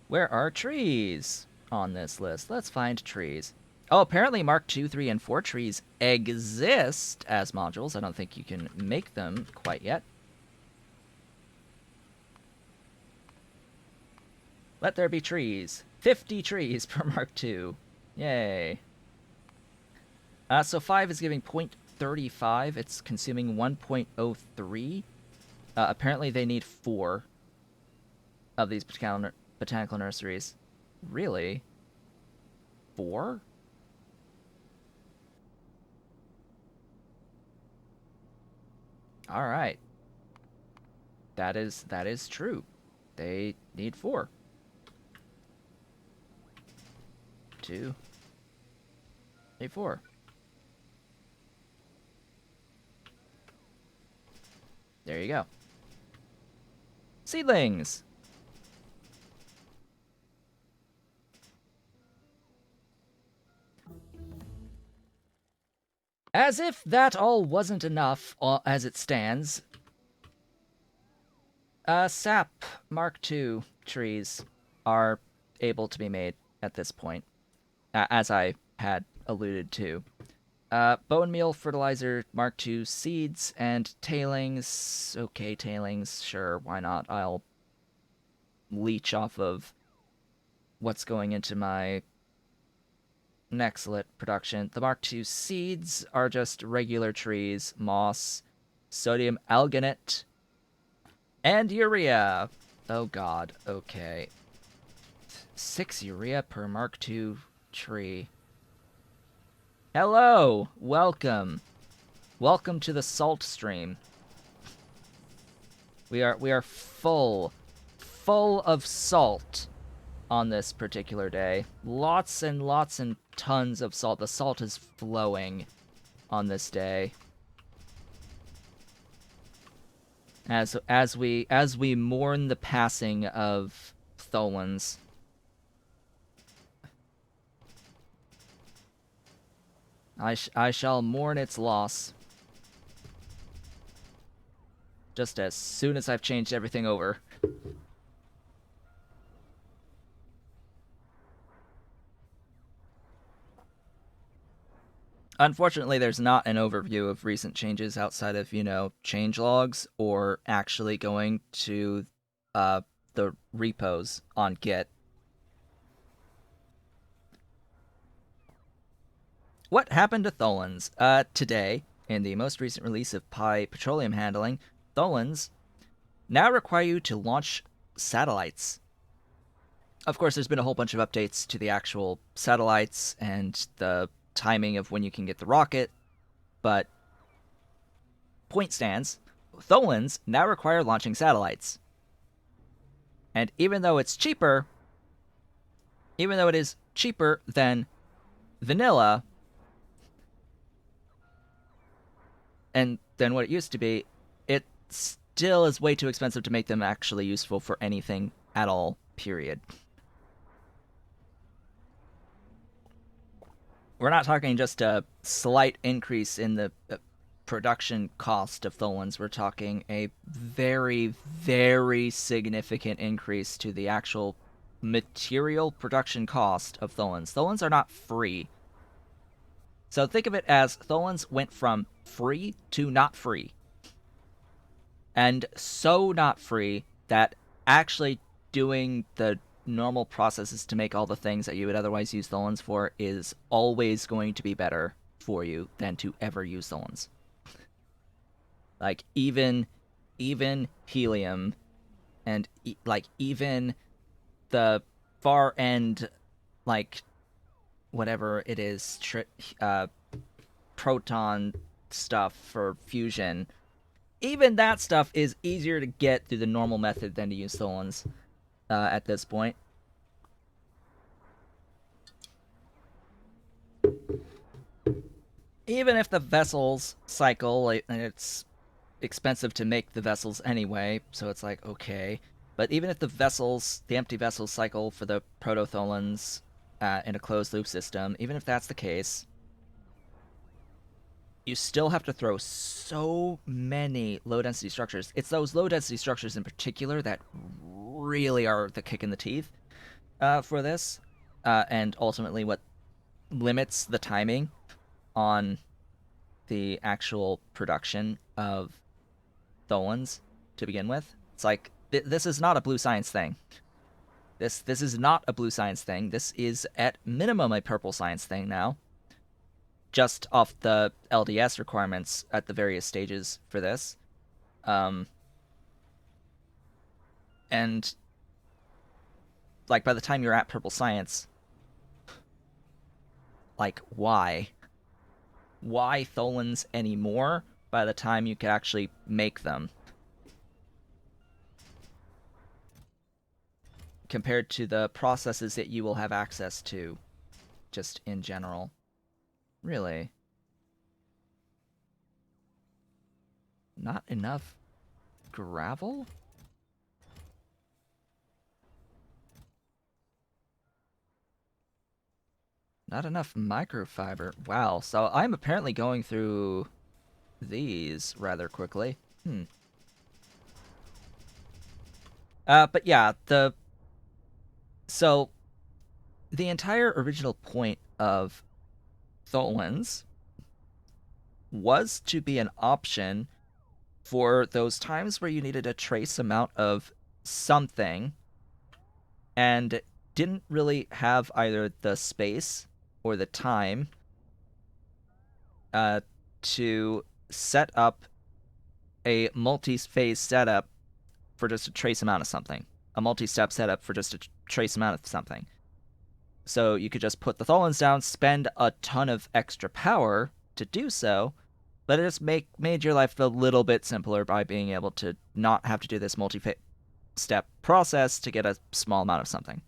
Where are trees on this list? Let's find trees. Oh, apparently Mark 2, 3, and 4 trees exist as modules. I don't think you can make them quite yet. Let there be trees. 50 trees per Mark 2. Yay. So 5 is giving 0.35. It's consuming 1.03. Apparently they need 4 of these botanical nurseries. Really? 4? All right. That is true. They need 4. 2, 3, 4. There you go. Seedlings. As if that all wasn't enough as it stands, sap Mark II trees are able to be made at this point, as I had alluded to. Bone meal, fertilizer, Mark II seeds, and tailings. Okay, tailings, sure, why not? I'll leech off of what's going into my Nexlet production. The Mark II seeds are just regular trees, moss, sodium alginate, and urea. Oh god, okay. 6 urea per Mark II tree. Hello! Welcome. Welcome to the salt stream. We are full of salt on this particular day. Lots and lots and tons of salt. The salt is flowing on this day. As we mourn the passing of tholins. I shall mourn its loss. Just as soon as I've changed everything over. Unfortunately, there's not an overview of recent changes outside of, change logs or actually going to the repos on Git. What happened to tholins? Today, in the most recent release of Petroleum Handling, tholins now require you to launch satellites. Of course, there's been a whole bunch of updates to the actual satellites and the timing of when you can get the rocket, but point stands, tholins now require launching satellites. And even though it is cheaper than vanilla, and than what it used to be, it still is way too expensive to make them actually useful for anything at all, period. We're not talking just a slight increase in the production cost of tholins. We're talking a very, very significant increase to the actual material production cost of tholins. Tholins are not free. So think of it as tholins went from free to not free. And so not free that actually doing the normal processes to make all the things that you would otherwise use tholins for is always going to be better for you than to ever use tholins. Like even helium and even the far end, like whatever it is, proton stuff for fusion, even that stuff is easier to get through the normal method than to use tholins at this point. Even if the vessels cycle, and it's expensive to make the vessels anyway, so it's like, okay. But even if the empty vessels cycle for the prototholins in a closed loop system, even if that's the case, you still have to throw so many low density structures. It's those low density structures in particular that really are the kick in the teeth. for this, and ultimately what limits the timing on the actual production of tholins to begin with. It's like this is not a blue science thing. This is not a blue science thing. This is at minimum a purple science thing now. Just off the LDS requirements at the various stages for this. And like by the time you're at purple science, like why tholins anymore by the time you could actually make them compared to the processes that you will have access to just in general. Really? Not enough gravel? Not enough microfiber. Wow, so I'm apparently going through these rather quickly. But yeah, so the entire original point of tholins was to be an option for those times where you needed a trace amount of something and didn't really have either the space or the time to set up a multi-phase setup for just a trace amount of something, a multi-step setup for just a trace amount of something. So you could just put the tholins down, spend a ton of extra power to do so, but it just made your life a little bit simpler by being able to not have to do this multi-step process to get a small amount of something.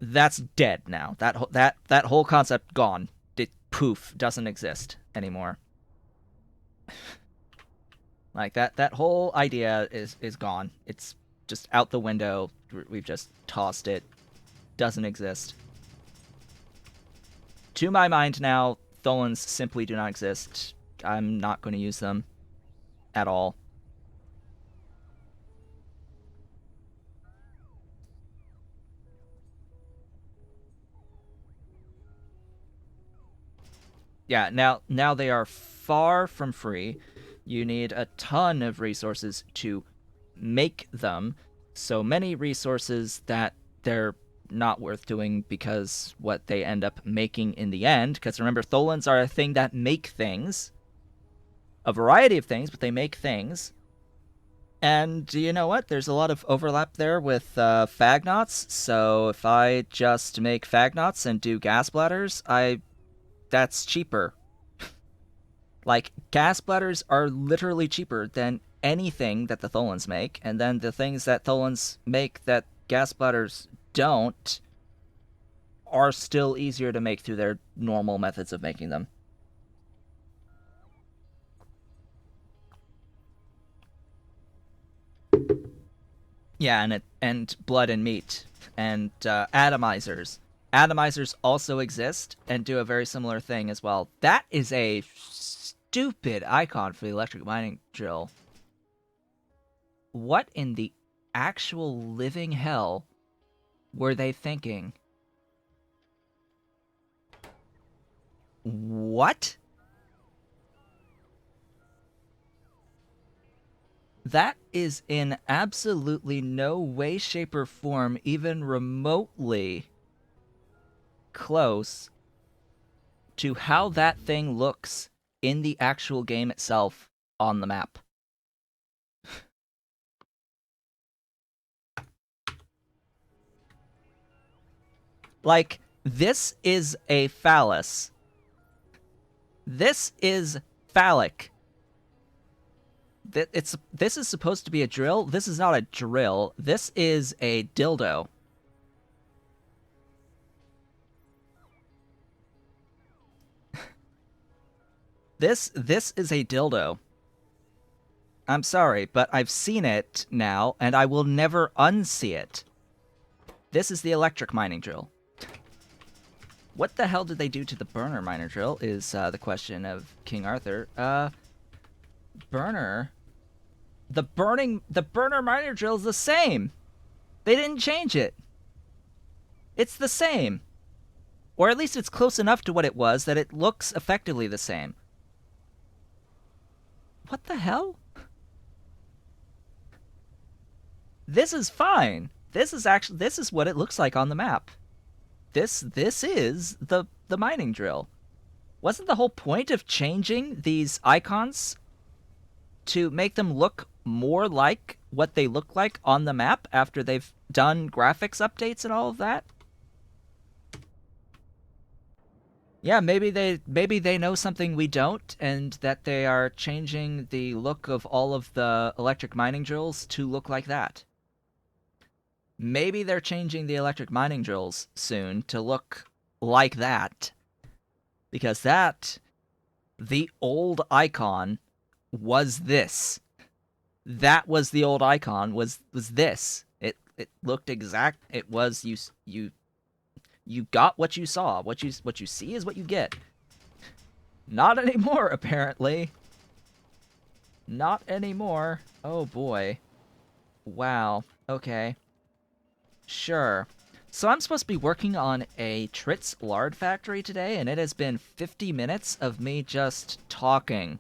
That's dead now. That whole concept gone. It poof doesn't exist anymore. Like that whole idea is gone. It's just out the window. We've just tossed it. Doesn't exist. To my mind now, tholins simply do not exist. I'm not going to use them at all. Yeah, now they are far from free. You need a ton of resources to make them. So many resources that they're not worth doing because what they end up making in the end. Because remember, tholins are a thing that make things. A variety of things, but they make things. And you know what? There's a lot of overlap there with fagnots. So if I just make fagnots and do gas bladders, that's cheaper. Like, gas bladders are literally cheaper than anything that the tholins make, and then the things that tholins make that gas bladders don't are still easier to make through their normal methods of making them. Yeah, and blood and meat and atomizers. Atomizers also exist and do a very similar thing as well. That is a stupid icon for the electric mining drill. What in the actual living hell were they thinking? What? That is in absolutely no way, shape, or form even remotely close to how that thing looks in the actual game itself on the map. Like, this is a phallus. This is phallic. This is supposed to be a drill. This is not a drill. This is a dildo. This is a dildo. I'm sorry, but I've seen it now, and I will never unsee it. This is the electric mining drill. What the hell did they do to the burner miner drill is the question of King Arthur. Burner? The burner miner drill is the same. They didn't change it. It's the same. Or at least it's close enough to what it was that it looks effectively the same. What the hell? This is fine. This is what it looks like on the map. This is the mining drill. Wasn't the whole point of changing these icons to make them look more like what they look like on the map after they've done graphics updates and all of that? Yeah, maybe they know something we don't, and that they are changing the look of all of the electric mining drills to look like that. Maybe they're changing the electric mining drills soon to look like that. Because the old icon was this. That was the old icon, was this. It looked exact. It was you got what you saw. What you see is what you get. Not anymore, apparently. Not anymore. Oh boy. Wow. Okay. Sure. So I'm supposed to be working on a Tritz lard factory today, and it has been 50 minutes of me just talking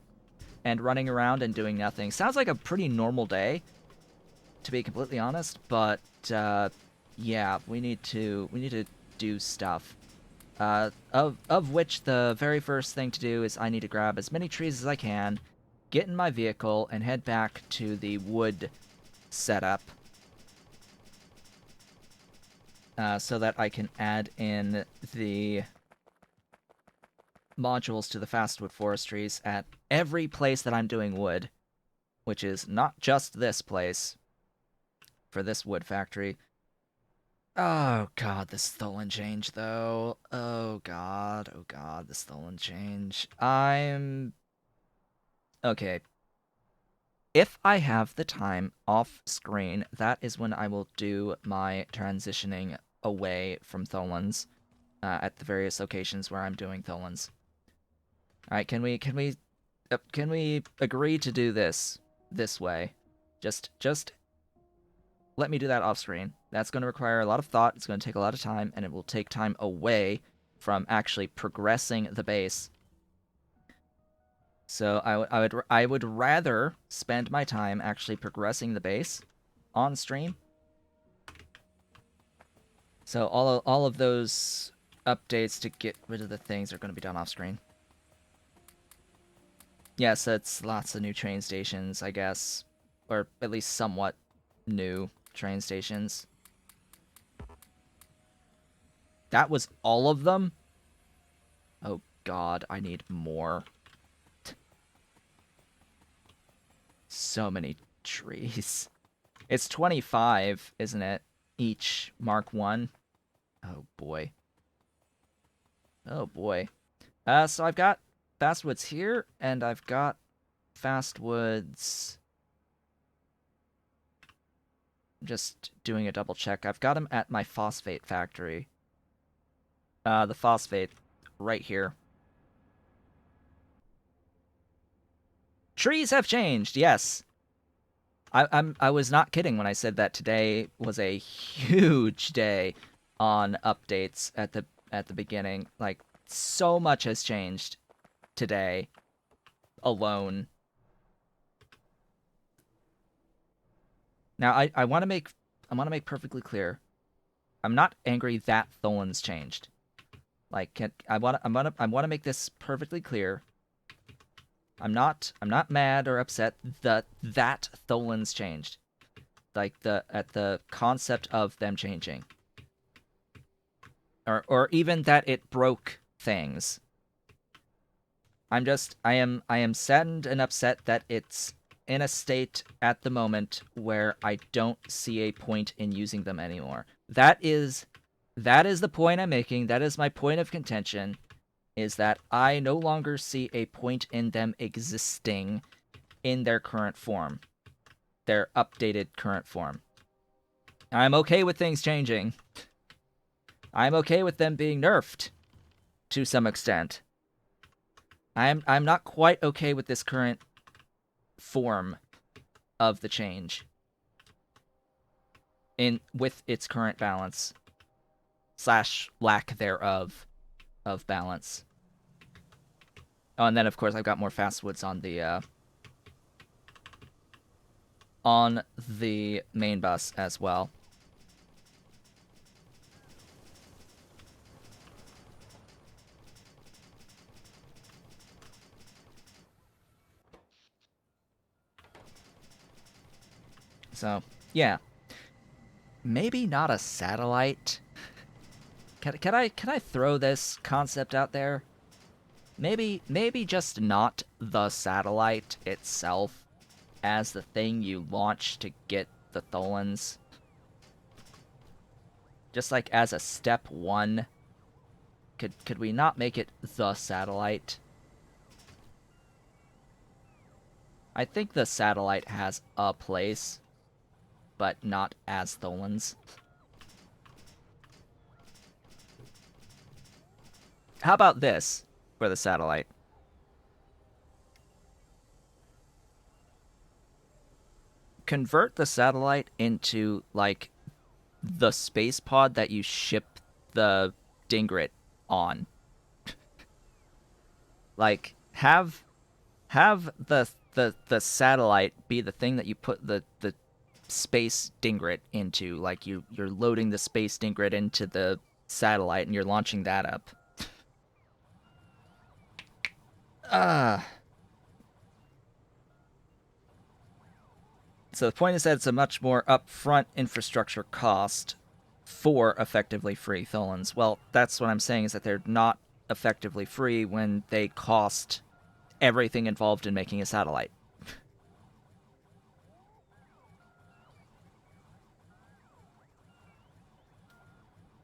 and running around and doing nothing. Sounds like a pretty normal day, to be completely honest, but yeah, we need to do stuff. Of which the very first thing to do is I need to grab as many trees as I can, get in my vehicle, and head back to the wood setup. So that I can add in the modules to the fastwood forestries at every place that I'm doing wood, which is not just this place for this wood factory. Oh god, this tholin change though. Oh god, this tholin change. Okay. If I have the time off screen, that is when I will do my transitioning away from tholins at the various locations where I'm doing tholins. All right, can we agree to do this way? Just let me do that off screen. That's going to require a lot of thought. It's going to take a lot of time, and it will take time away from actually progressing the base. So I would rather spend my time actually progressing the base on stream. So all of those updates to get rid of the things are going to be done off screen. Yes, it's lots of new train stations, I guess, or at least somewhat new train stations. That was all of them? Oh god, I need more. So many trees. It's 25, isn't it? Each Mark 1. Oh boy. Oh boy. So I've got fastwoods here, and I've got fastwoods. I'm just doing a double check. I've got them at my phosphate factory. The phosphate right here. Trees have changed, yes. I was not kidding when I said that today was a huge day on updates at the beginning. Like, so much has changed today alone. Now I want to make perfectly clear, I'm not angry that tholins changed. Like, I want to make this perfectly clear. I'm not mad or upset that tholins changed. Like, at the concept of them changing. Or even that it broke things. I am saddened and upset that it's in a state at the moment where I don't see a point in using them anymore. That is the point I'm making. That is my point of contention, is that I no longer see a point in them existing in their current form. Their updated current form. I'm okay with things changing. I'm okay with them being nerfed to some extent. I'm not quite okay with this current form of the change. in with its current balance slash lack thereof of balance. Oh, and then of course I've got more fastwoods on the main bus as well. So, yeah. Maybe not a satellite. Can I throw this concept out there? Maybe just not the satellite itself as the thing you launch to get the tholins. Just like as a step one. Could we not make it the satellite? I think the satellite has a place, but not as tholins. How about this for the satellite? Convert the satellite into, like, the space pod that you ship the Dingrit on. Like, have the satellite be the thing that you put the space Dingrit into. Like, you're loading the space Dingrit into the satellite and you're launching that up. So the point is that it's a much more upfront infrastructure cost for effectively free tholins. Well, that's what I'm saying, is that they're not effectively free when they cost everything involved in making a satellite.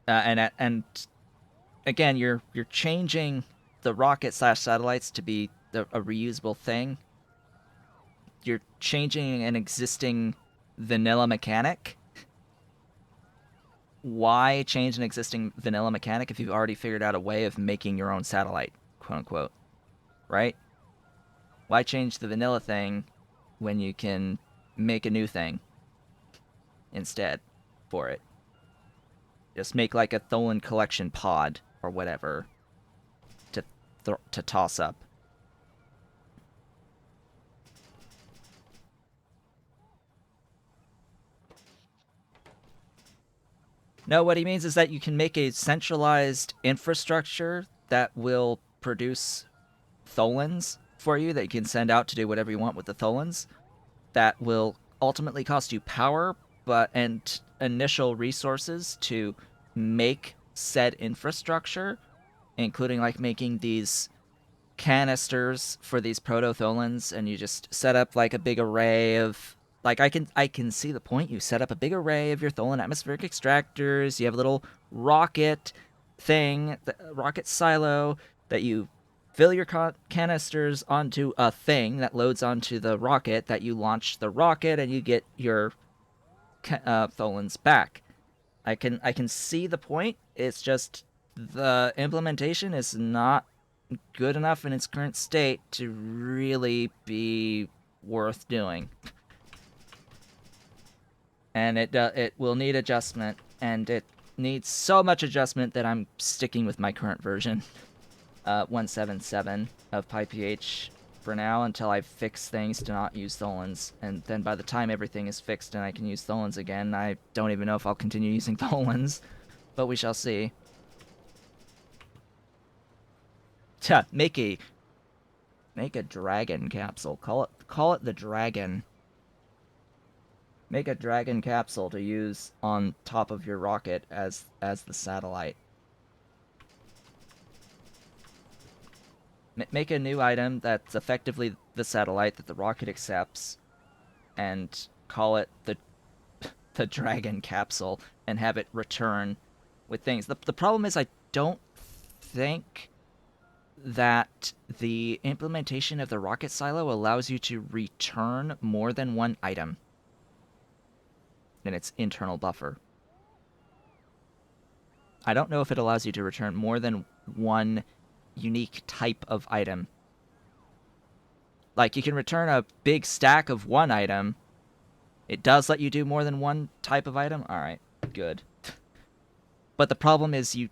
And again, you're changing the rocket slash satellites to be a reusable thing. You're changing an existing vanilla mechanic. Why change an existing vanilla mechanic if you've already figured out a way of making your own satellite, quote unquote, right? Why change the vanilla thing when you can make a new thing instead for it? Just make like a Tholin collection pod or whatever to toss up. No, what he means is that you can make a centralized infrastructure that will produce tholins for you that you can send out to do whatever you want with the tholins. That will ultimately cost you power, and initial resources to make said infrastructure, including like making these canisters for these prototholins, and you just set up like a big array of, like, I can see the point. You set up a big array of your Tholin atmospheric extractors. You have a little rocket thing, the rocket silo, that you fill your canisters onto a thing that loads onto the rocket, that you launch the rocket, and you get your Tholins back. I can see the point. It's just the implementation is not good enough in its current state to really be worth doing. And it will need adjustment, and it needs so much adjustment that I'm sticking with my current version, 177 of PyPH for now, until I fix things to not use tholins. And then by the time everything is fixed and I can use tholins again, I don't even know if I'll continue using tholins, but we shall see. Make a dragon capsule. Call it the dragon. Make a dragon capsule to use on top of your rocket as the satellite. Make a new item that's effectively the satellite that the rocket accepts, and call it the dragon capsule, and have it return with things. The problem is, I don't think that the implementation of the rocket silo allows you to return more than one item in its internal buffer. I don't know if it allows you to return more than one unique type of item. Like, you can return a big stack of one item, It does let you do more than one type of item? Alright, good. But the problem is you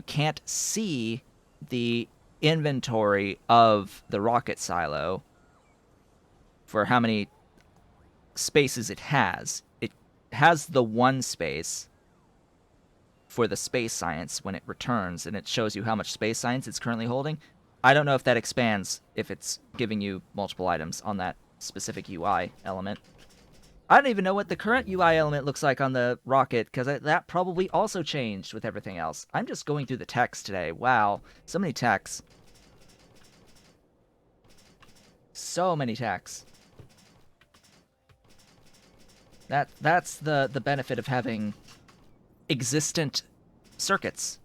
can't see the inventory of the rocket silo for how many spaces it has. It has the one space for the space science when it returns, and it shows you how much space science it's currently holding. I don't know if that expands if it's giving you multiple items on that specific UI element. I don't even know what the current UI element looks like on the rocket, because that probably also changed with everything else. I'm just going through the text today. Wow, so many texts. So many texts. That's the benefit of having existent circuits.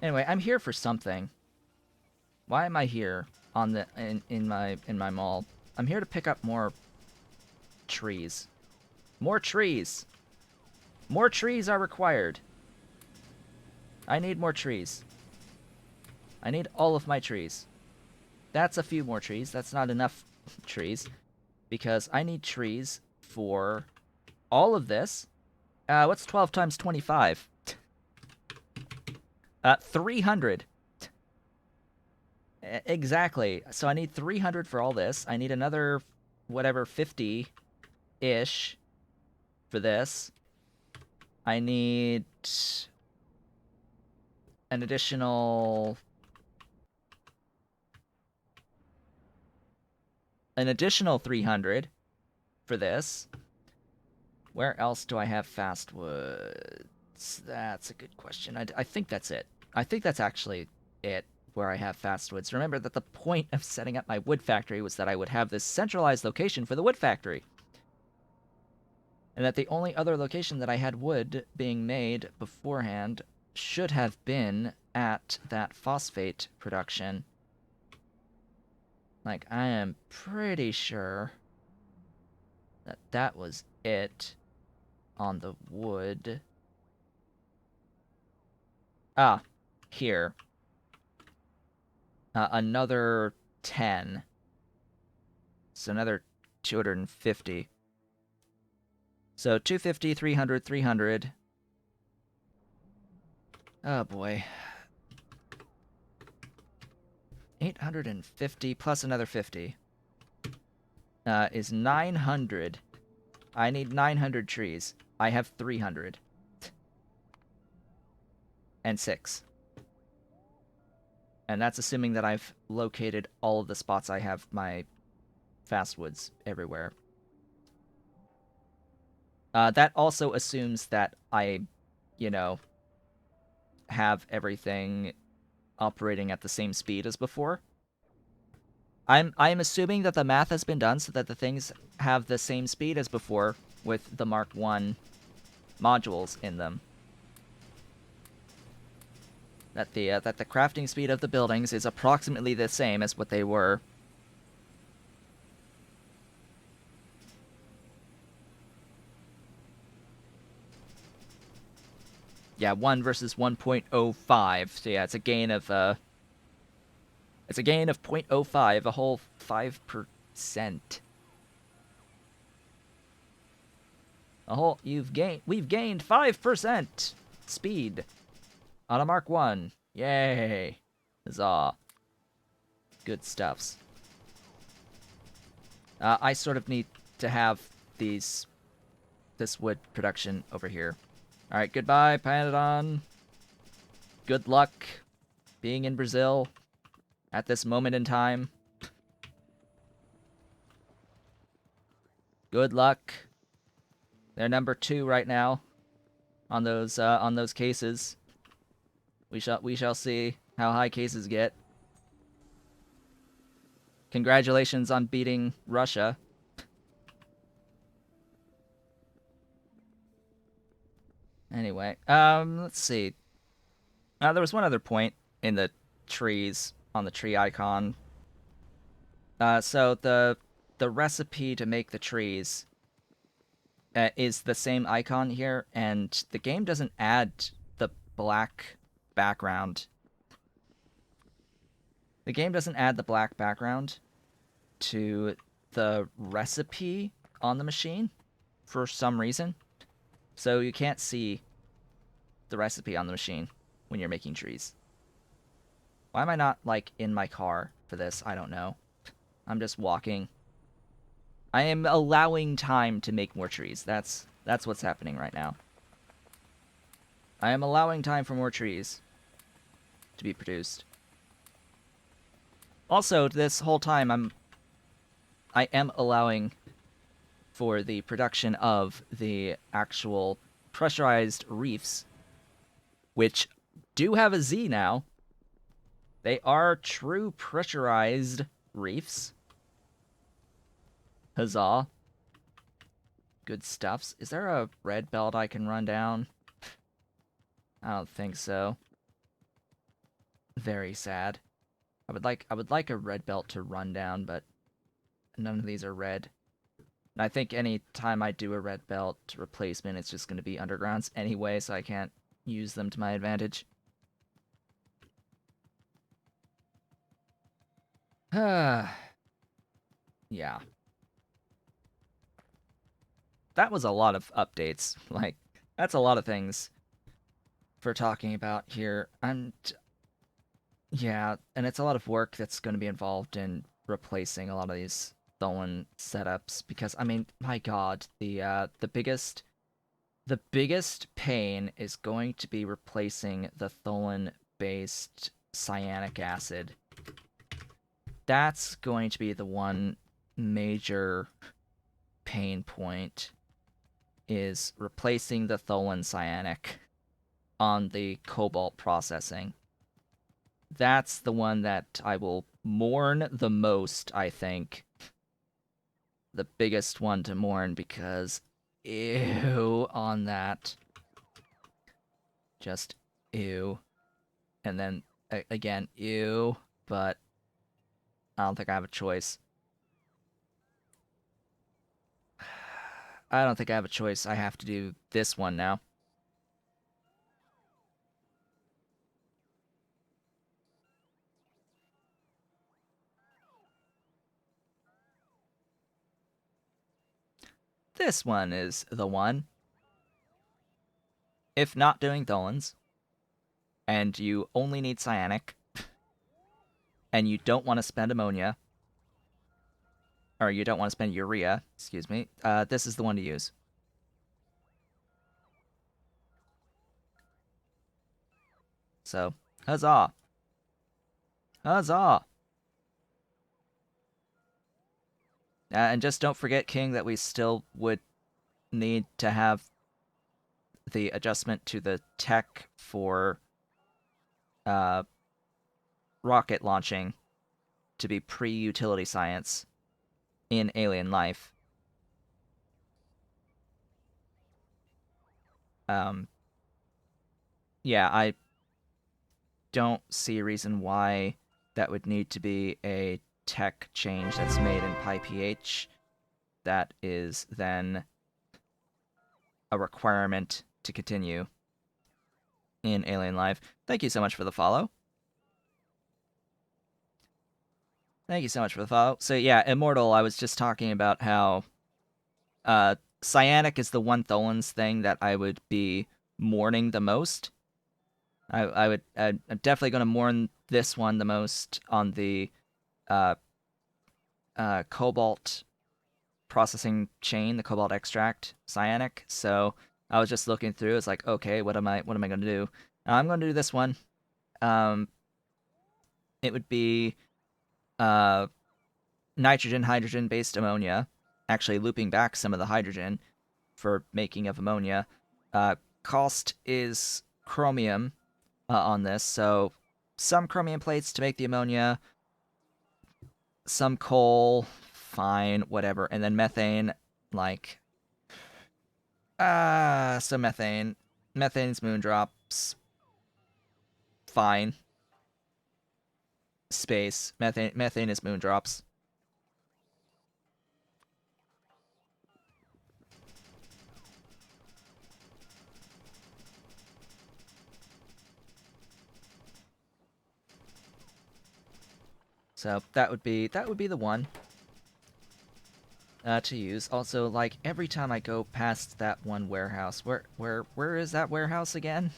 Anyway, I'm here for something. Why am I here on the in my mall? I'm here to pick up more trees. More trees. More trees are required. I need more trees. I need all of my trees. That's a few more trees. That's not enough trees because I need trees for all of this. What's 12 times 25? 300. Exactly. So I need 300 for all this. I need another, whatever, 50-ish for this. I need an additional 300 for this. Where else do I have fast woods? That's a good question. I think that's it. I think that's actually it where I have fast woods. Remember that the point of setting up my wood factory was that I would have this centralized location for the wood factory. And that the only other location that I had wood being made beforehand should have been at that phosphate production. Like, I am pretty sure that that was it on the wood. Ah, here. Another 10. So another 250. So 250, 300, 300. Oh boy. 850 plus another 50 is 900. I need 900 trees. I have 300. And 6. And that's assuming that I've located all of the spots I have my fastwoods everywhere. That also assumes that I, you know, have everything operating at the same speed as before. I'm assuming that the math has been done so that the things have the same speed as before with the Mark 1 modules in them. That the crafting speed of the buildings is approximately the same as what they were. Yeah, 1 versus 1.05. So yeah, it's a gain of 0.05, a whole 5%. We've gained 5% speed on a Mark 1. Yay. Huzzah. Good stuffs. I sort of need to have this wood production over here. Alright, goodbye, Panadon. Good luck being in Brazil at this moment in time. Good luck. They're number 2 right now on those cases. We shall see how high cases get. Congratulations on beating Russia. Anyway, let's see. There was one other point in the trees on the tree icon. So the recipe to make the trees is the same icon here, and the game doesn't add the black background The game doesn't add the black background to the recipe on the machine for some reason. So you can't see the recipe on the machine when you're making trees. Why am I not, like, in my car for this? I don't know. I'm just walking. I am allowing time to make more trees. That's what's happening right now. I am allowing time for more trees to be produced. Also, this whole time I am allowing for the production of the actual pressurized reefs, which do have a Z now. They are true pressurized reefs. Huzzah. Good stuffs. Is there a red belt I can run down? I don't think so. Very sad. I would like a red belt to run down, but none of these are red. And I think any time I do a red belt replacement, it's just going to be undergrounds anyway, so I can't use them to my advantage. Yeah. That was a lot of updates. Like, that's a lot of things for talking about here. Yeah, and it's a lot of work that's going to be involved in replacing a lot of these Tholin setups because I mean, my God, the biggest pain is going to be replacing the Tholin based cyanic acid. That's going to be the one major pain point is replacing the Tholin cyanic on the cobalt processing. That's the one that I will mourn the most, I think. The biggest one to mourn because ew on that. Just ew. And then again, ew, but I don't think I have a choice. I don't think I have a choice. I have to do this one now. This one is the one. If not doing Tholins, and you only need cyanic, and you don't want to spend ammonia, or you don't want to spend urea, excuse me, this is the one to use. So, huzzah. Huzzah! And just don't forget, King, that we still would need to have the adjustment to the tech for rocket launching to be pre-utility science in alien life. Yeah, I don't see a reason why that would need to be a tech change that's made in PyPH. That is then a requirement to continue in alien life. Thank you so much for the follow. Thank you so much for the follow. So yeah, Immortal, I was just talking about how cyanic is the one Tholins thing that I would be mourning the most. I'm definitely going to mourn this one the most on the cobalt processing chain, the cobalt extract cyanic. So I was just looking through. It's like, okay, what am I going to do? I'm going to do this one. It would be nitrogen hydrogen based ammonia, actually looping back some of the hydrogen for making of ammonia. Cost is chromium on this, so some chromium plates to make the ammonia, some coal, fine, whatever, and then methane, like so methane's moondrops, fine. Space, methane is moondrops. So that would be the one to use. Also, like every time I go past that one warehouse, where is that warehouse again?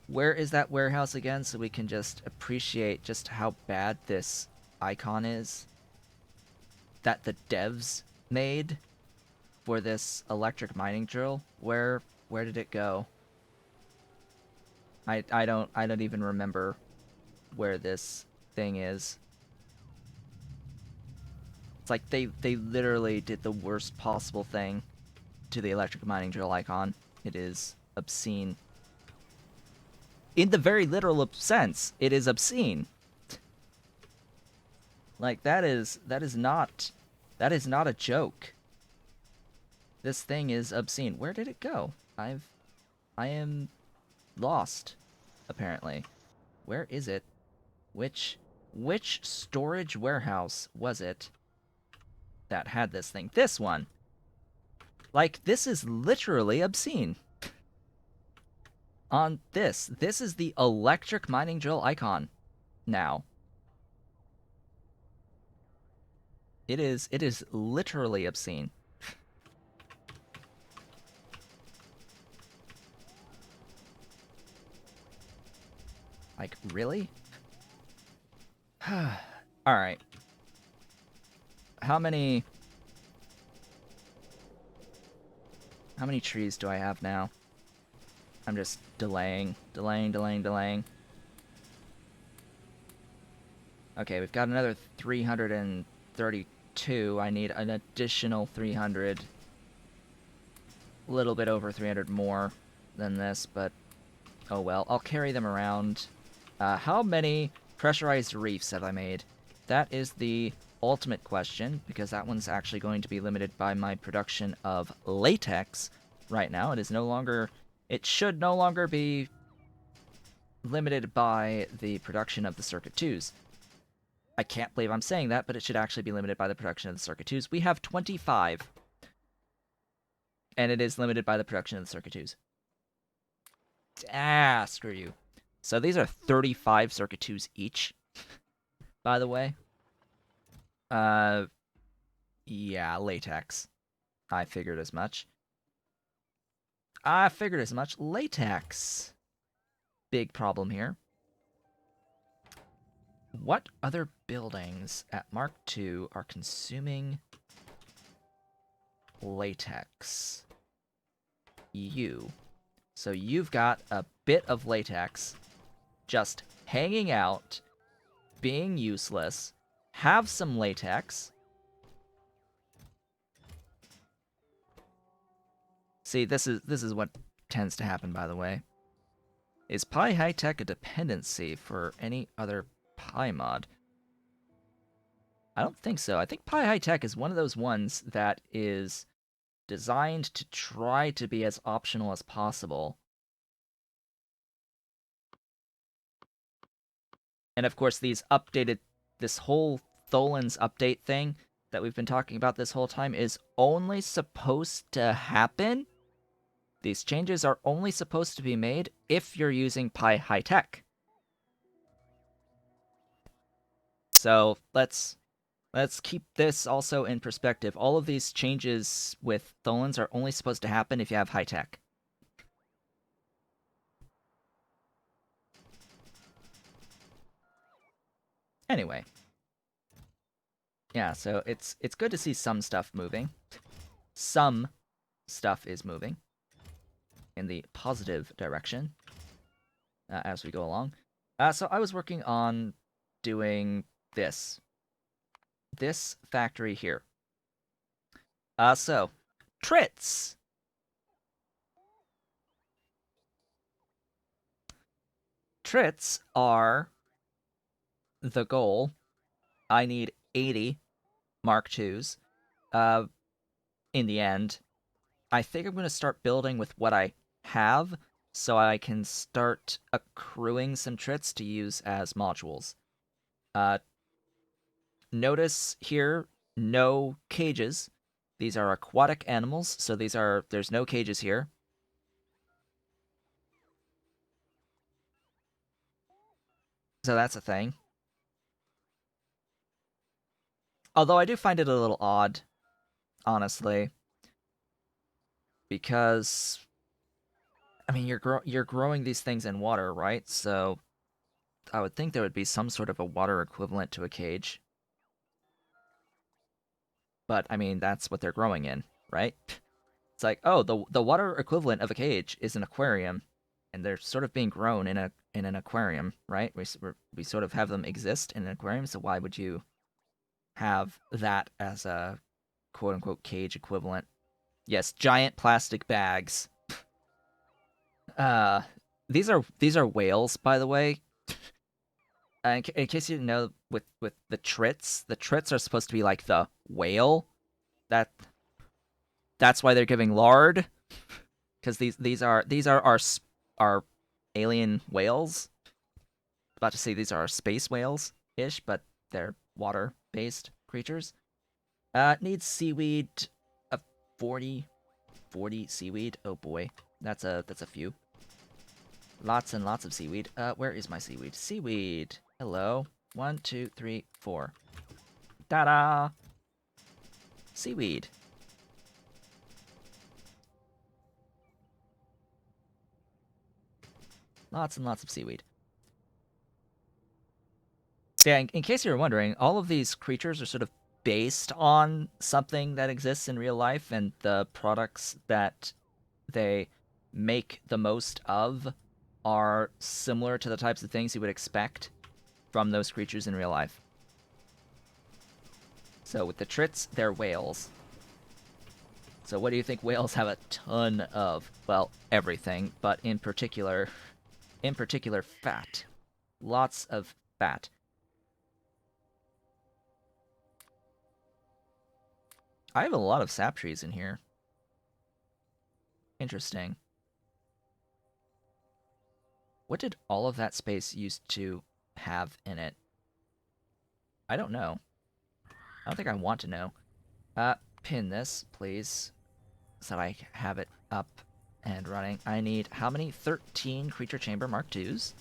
Where is that warehouse again? So we can just appreciate just how bad this icon is that the devs made for this electric mining drill. Where did it go? I don't even remember where this thing is. It's like they literally did the worst possible thing to the electric mining drill icon. It is obscene. In the very literal sense, it is obscene. Like that is not a joke. This thing is obscene. Where did it go? I am lost, apparently. Where is it? Which storage warehouse was it that had this thing? This one. Like, this is literally obscene. On this is the electric mining drill icon now. It is literally obscene. Like, really? Alright. How many trees do I have now? I'm just delaying. Okay, we've got another 332. I need an additional 300. A little bit over 300 more than this, but oh well. I'll carry them around. How many pressurized reefs have I made? That is the ultimate question, because that one's actually going to be limited by my production of latex right now. It should no longer be limited by the production of the Circuit 2s. I can't believe I'm saying that, but it should actually be limited by the production of the Circuit 2s. We have 25, and it is limited by the production of the Circuit 2s. Ah, screw you. So these are 35 Circuit 2s each, by the way. Yeah, latex. I figured as much. Latex. Big problem here. What other buildings at Mark II are consuming latex? You. So you've got a bit of latex just hanging out, being useless. Have some latex. See, this is what tends to happen, by the way. Is Pi High Tech a dependency for any other Pi mod? I don't think so. I think Pi High Tech is one of those ones that is designed to try to be as optional as possible. And of course, this whole tholins update thing that we've been talking about this whole time is only supposed to happen. These changes are only supposed to be made if you're using Pi High Tech. So let's keep this also in perspective. All of these changes with tholins are only supposed to happen if you have high tech. Anyway. Yeah, so it's good to see some stuff moving. Some stuff is moving in the positive direction as we go along. So I was working on doing this factory here. So trits. Trits are the goal. I need 80 Mark IIs. In the end, I think I'm going to start building with what I have, so I can start accruing some trits to use as modules. Notice here, no cages. These are aquatic animals, so there's no cages here. So that's a thing. Although I do find it a little odd, honestly, because I mean you're growing these things in water, right? So I would think there would be some sort of a water equivalent to a cage. But I mean that's what they're growing in, right? It's like, oh, the water equivalent of a cage is an aquarium, and they're sort of being grown in an aquarium, right? We sort of have them exist in an aquarium, so why would you have that as a quote unquote cage equivalent? Yes, giant plastic bags. Uh, these are whales, by the way. In case you didn't know, with the trits are supposed to be like the whale. That that's why they're giving lard, because these are our alien whales. About to say these are space whales ish, but they're water based creatures. Needs seaweed, a 40 seaweed. Oh boy, that's a few. Lots and lots of seaweed. Where is my seaweed? Seaweed. Hello. 1, 2, 3, 4. Ta-da! Seaweed. Lots and lots of seaweed. So yeah, in case you were wondering, all of these creatures are sort of based on something that exists in real life, and the products that they make the most of are similar to the types of things you would expect from those creatures in real life. So with the trits, they're whales. So what do you think whales have a ton of? Well, everything, but in particular fat. Lots of fat. I have a lot of sap trees in here. Interesting. What did all of that space used to have in it? I don't know. I don't think I want to know. Pin this, please, so that I have it up and running. I need how many? 13 creature chamber Mark IIs.